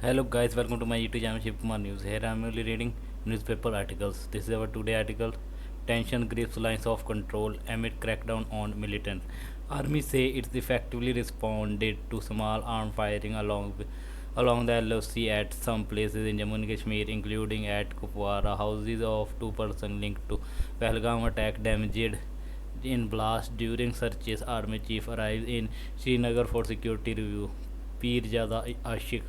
Hello guys, welcome to my YouTube channel Shiv Kumar News. Here I am only reading newspaper articles. This is our today article. Tension grips lines of control amid crackdown on militants. Army say it's effectively responded to small arm firing along the LOC at some places in Jammu and Kashmir, including at Kupwara. Houses of two persons linked to Pahalgam attack damaged in blast during searches. Army chief arrived in Srinagar for security review. Peerjada Ashik.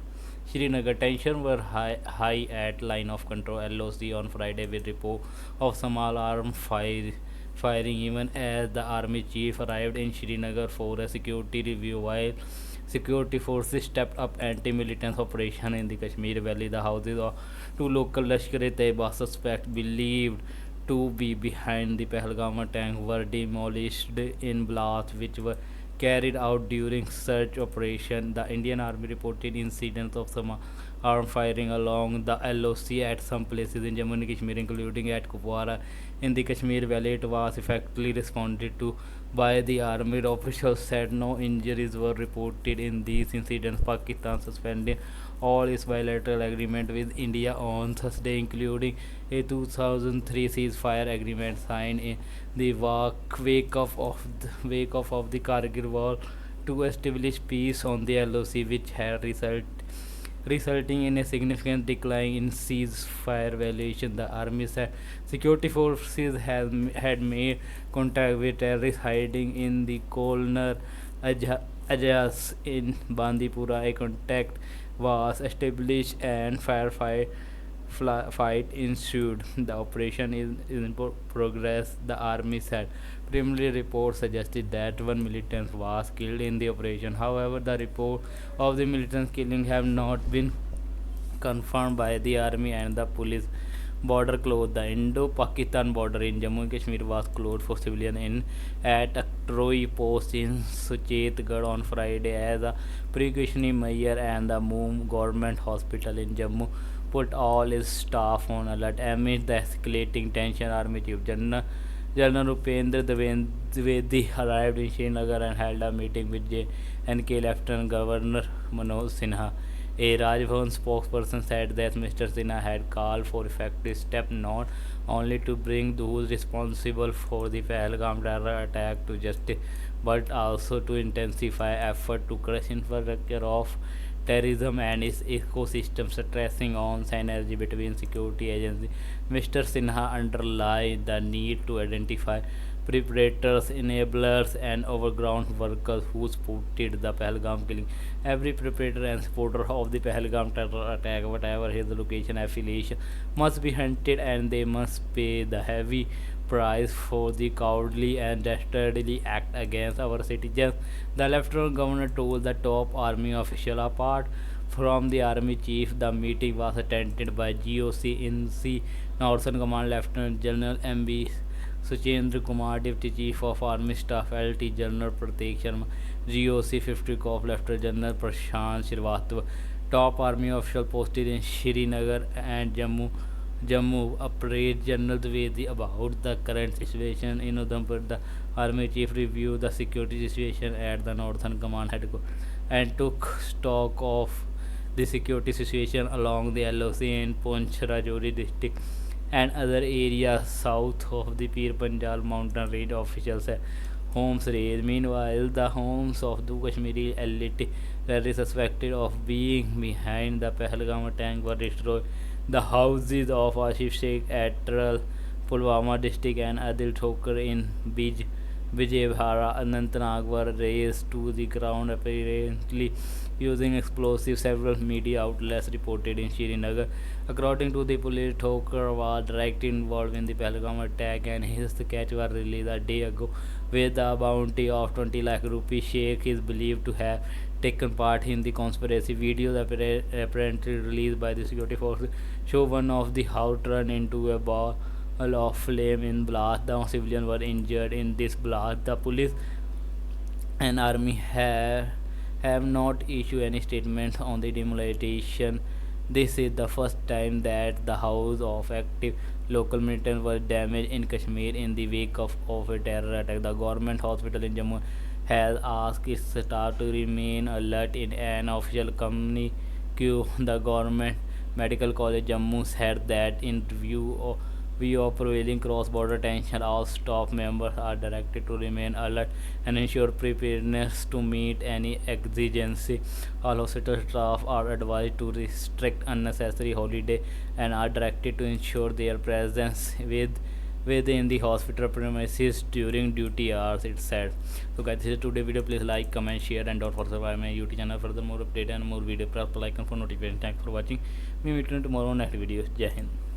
Srinagar tension were high at line of control LOC on Friday with report of small firing even as the army chief arrived in Srinagar for a security review while security forces stepped up anti-militant operation in the Kashmir Valley. The houses of two local Lashkar-e-Taiba suspects believed to be behind the Pahalgam attack were demolished in blasts which were carried out during search operation. The Indian Army reported incidents of some armed firing along the LOC at some places in Jammu and Kashmir, including at Kupwara in the Kashmir Valley. It was effectively responded to by the army. Officials said no injuries were reported in these incidents. Pakistan suspended all its bilateral agreement with India on Thursday, including a 2003 ceasefire agreement signed in the wake of the Kargil war to establish peace on the LOC, which had resulting in a significant decline in ceasefire violation. The army said security forces had made contact with terrorists hiding in the Kolnar Ajas in Bandipura. A contact was established and fight ensued. The operation is in progress, the army said. Preliminary reports suggested that one militant was killed in the operation. However, the report of the militant killing have not been confirmed by the army and the police. Border closed. The Indo-Pakistan border in Jammu and Kashmir was closed for civilians in at Aktroi post in Suchetgarh on Friday as a precautionary measure, and the Moom Government Hospital in Jammu put all its staff on alert amid the escalating tension. Army Chief General Upendra Dwivedi arrived in Srinagar and held a meeting with J&K Lieutenant Governor Manoj Sinha. A Rajbhavan spokesperson said that Mr. Sinha had called for effective steps not only to bring those responsible for the Pahalgam terror attack to justice, but also to intensify effort to crush infrastructure of terrorism and its ecosystem, stressing on synergy between security agencies. Mr. Sinha underlined the need to identify preparators, enablers, and overground workers who supported the Pahalgam killing. Every preparator and supporter of the Pahalgam terror attack, whatever his location affiliation, must be hunted and they must pay the heavy price for the cowardly and dastardly act against our citizens. The Lieutenant Governor told the top army official. Apart from the army chief, the meeting was attended by GOC in the Northern Command Lieutenant General MB Suchendra Kumar, Deputy Chief of Army Staff LT General Prateek Sharma, GOC 50 Corps Lieutenant General Prashant Srivastava, top army official posted in Srinagar and Jammu appraised General Dwivedi about the current situation in Udhampur. The Army Chief reviewed the security situation at the Northern Command headquarters and took stock of the security situation along the LOC in Poonch Rajouri district and other areas south of the Pir Panjal mountain range. Officials said homes raised. Meanwhile, the homes of the Kashmiri elite were suspected of being behind the Pahalgam attack were destroyed. The houses of Asif Sheikh at Tral, Pulwama district and Adil Thokar in Vijayawada, Anantnag were razed to the ground, apparently using explosives. Several media outlets reported in Srinagar. According to the police, Thokar was directly involved in the Pahalgam attack and his sketch was released a day ago with a bounty of 20 lakh rupees. Sheikh is believed to have taken part in the conspiracy. Videos apparently released by the security forces show one of the house turned into a ball of flame in blast. The civilians were injured in this blast. The police and army have not issued any statement on the demolition. This is the first time that the house of active local militants was damaged in Kashmir in the wake of a terror attack. The government hospital in Jammu has asked its staff to remain alert in an official communication The government medical college Jammu said that in view of prevailing cross-border tension, all staff members are directed to remain alert and ensure preparedness to meet any exigency. All hospital staff are advised to restrict unnecessary holiday and are directed to ensure their presence within the hospital premises during duty hours, it said. So guys, this is today's video. Please like, comment, share, and don't forget to subscribe my YouTube channel for the more update and more video. Press the icon for notification. Thanks for watching. We meet you tomorrow next video. Jai Hind.